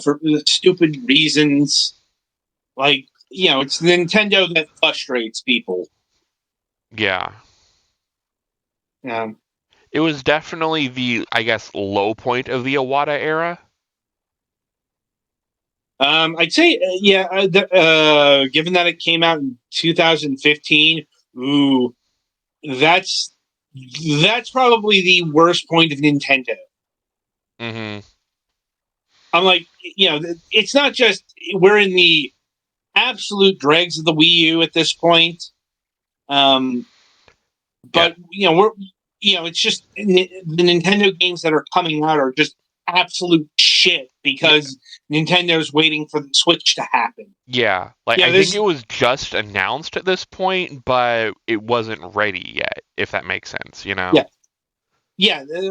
for stupid reasons. Like, it's Nintendo that frustrates people. Yeah. It was definitely the, I guess, low point of the Iwata era. I'd say, given that it came out in 2015, that's probably the worst point of Nintendo. I'm like, it's not just we're in the absolute dregs of the Wii U at this point. But we're it's just the Nintendo games that are coming out are just absolute shit because Nintendo's waiting for the Switch to happen. Yeah, like I think it was just announced at this point, but it wasn't ready yet, if that makes sense, Yeah,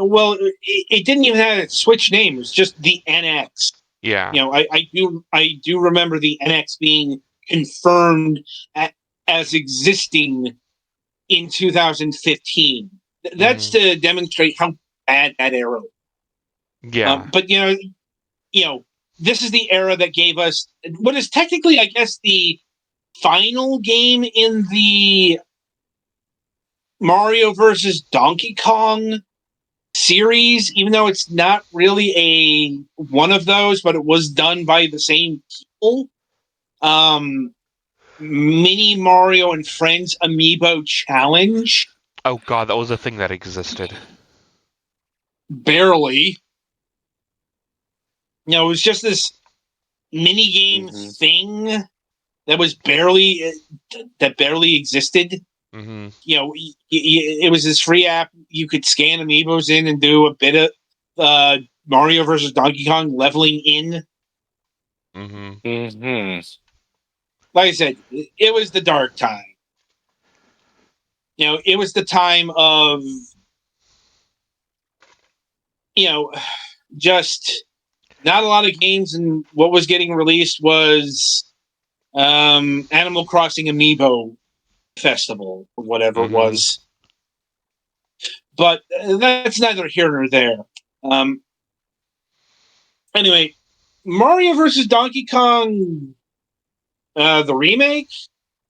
well, it didn't even have a Switch name. It was just the NX. Yeah. I do remember the NX being confirmed as existing in 2015. That's to demonstrate how bad that era was. Yeah. But this is the era that gave us what is technically, I guess, the final game in the Mario versus Donkey Kong series, even though it's not really a one of those, but it was done by the same people. Mini Mario and Friends Amiibo Challenge. Oh god, that was a thing that existed. Barely. It was just this mini game thing that was barely existed. Mm-hmm. It was this free app. You could scan amiibos in and do a bit of Mario versus Donkey Kong leveling in. Mm-hmm. Like I said, it was the dark time. It was the time of just not a lot of games, and what was getting released was Animal Crossing Amiibo Festival or whatever it was. But that's neither here nor there. Anyway, Mario versus Donkey Kong, the remake,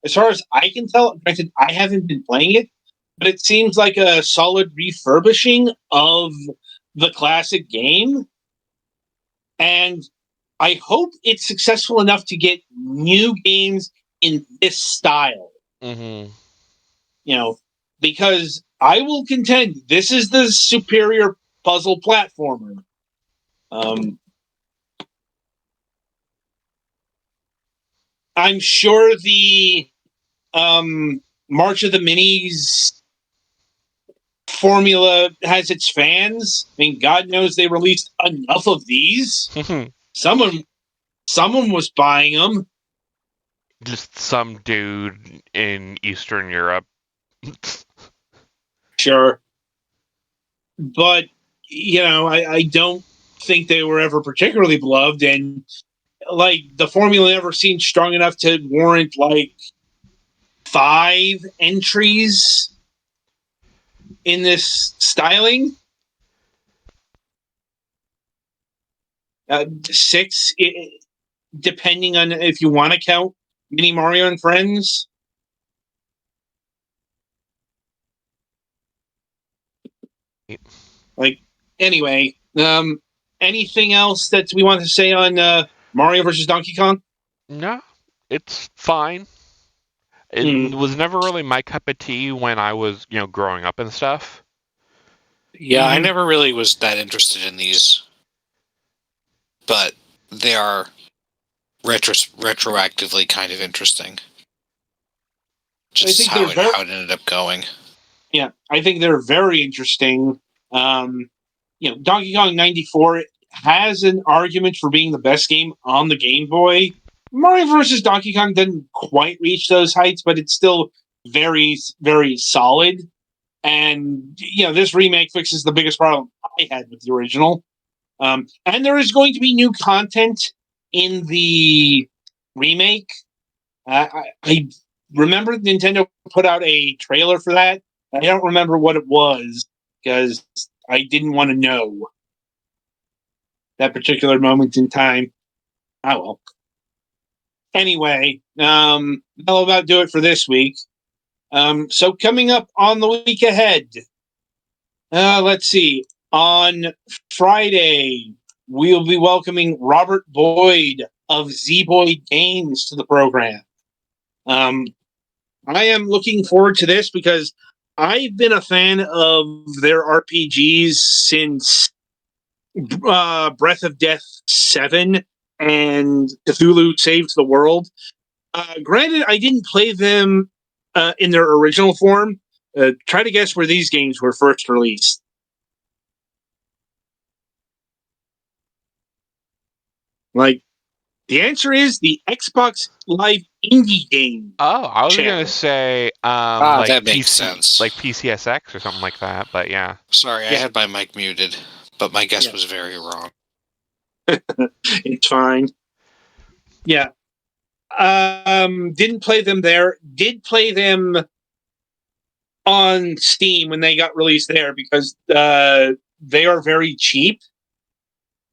as far as I can tell, granted, I haven't been playing it, but it seems like a solid refurbishing of the classic game. And I hope it's successful enough to get new games in this style. Because I will contend this is the superior puzzle platformer. I'm sure the March of the Minis formula has its fans. I mean, God knows they released enough of these. Someone was buying them. Just some dude in Eastern Europe. Sure. But, I don't think they were ever particularly beloved, and the formula never seemed strong enough to warrant 5 entries in this styling. 6, depending on if you want to count Mini Mario and Friends. Anyway, anything else that we want to say on Mario versus Donkey Kong? No, it's fine. It was never really my cup of tea when I was, growing up and stuff. Yeah, I never really was that interested in these, but they are retroactively kind of interesting. Just how it ended up going. Yeah, I think they're very interesting. Donkey Kong 94 has an argument for being the best game on the Game Boy. Mario vs. Donkey Kong didn't quite reach those heights, but it's still very, very solid. And, this remake fixes the biggest problem I had with the original. And there is going to be new content in the remake. I remember Nintendo put out a trailer for that. I don't remember what it was because I didn't want to know that particular moment in time. Oh well. Anyway, that'll about do it for this week. So coming up on the week ahead, let's see. On Friday, we'll be welcoming Robert Boyd of Z-Boyd Games to the program. I am looking forward to this because I've been a fan of their RPGs since Breath of Death 7 and Cthulhu Saves the World. Granted, I didn't play them in their original form. Try to guess where these games were first released. The answer is the Xbox Live Indie Game. Oh, I was channel. gonna say that makes sense. like PCSX or something like that, but yeah. Sorry, I had my mic muted, but my guess was very wrong. It's fine. Yeah. Didn't play them there. Did play them on Steam when they got released there because they are very cheap.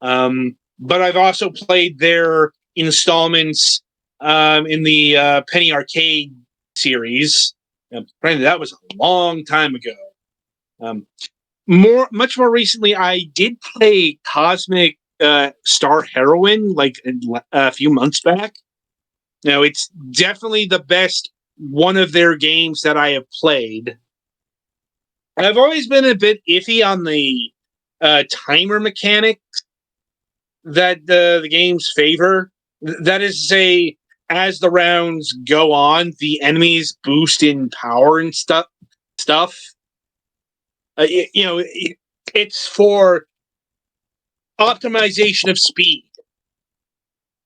But I've also played their installments in the Penny Arcade series. Granted, that was a long time ago. Much more recently, I did play Cosmic Star Heroine like a few months back. Now, it's definitely the best one of their games that I have played. I've always been a bit iffy on the timer mechanics that the games favor. That is to say, as the rounds go on, the enemies boost in power and stuff. It's for optimization of speed.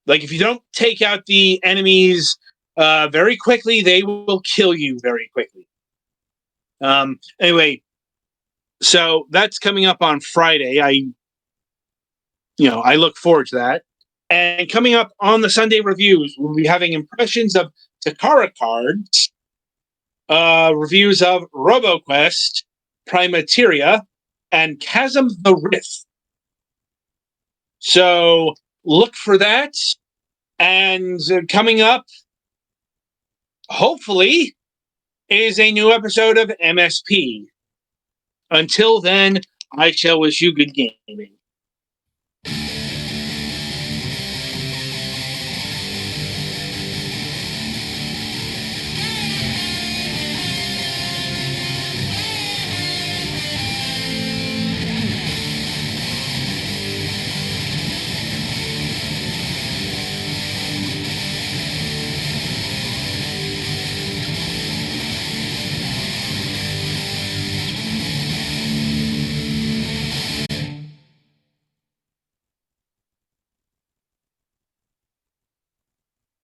Like if you don't take out the enemies very quickly, they will kill you very quickly. Anyway, so that's coming up on Friday. I look forward to that. And coming up on the Sunday reviews, we'll be having impressions of Takara cards, reviews of RoboQuest, Primateria, and Chasm the Rift. So look for that. And coming up, hopefully, is a new episode of MSP. Until then, I shall wish you good gaming.